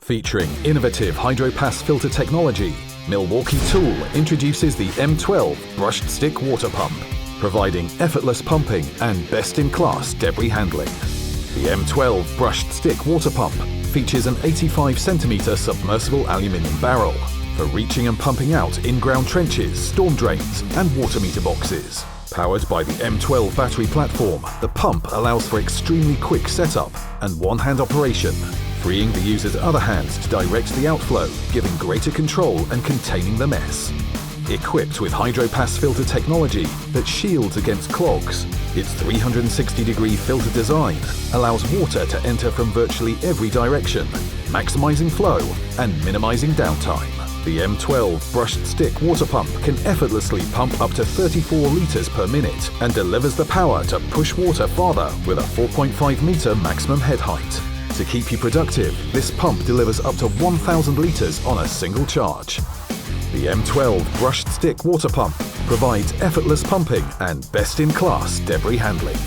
Featuring innovative Hydropass filter technology, Milwaukee Tool introduces the M12 brushed stick water pump, providing effortless pumping and best-in-class debris handling. The M12 brushed stick water pump features an 85 cm submersible aluminium barrel for reaching and pumping out in-ground trenches, storm drains and water meter boxes. Powered by the M12 battery platform, the pump allows for extremely quick setup and one-hand operation, freeing the user's other hand to direct the outflow, giving greater control and containing the mess. Equipped with Hydropass filter technology that shields against clogs, its 360-degree filter design allows water to enter from virtually every direction, maximizing flow and minimizing downtime. The M12 brushed stick water pump can effortlessly pump up to 34 litres per minute and delivers the power to push water farther with a 4.5 metre maximum head height. To keep you productive, this pump delivers up to 1,000 litres on a single charge. The M12 brushed stick water pump provides effortless pumping and best-in-class debris handling.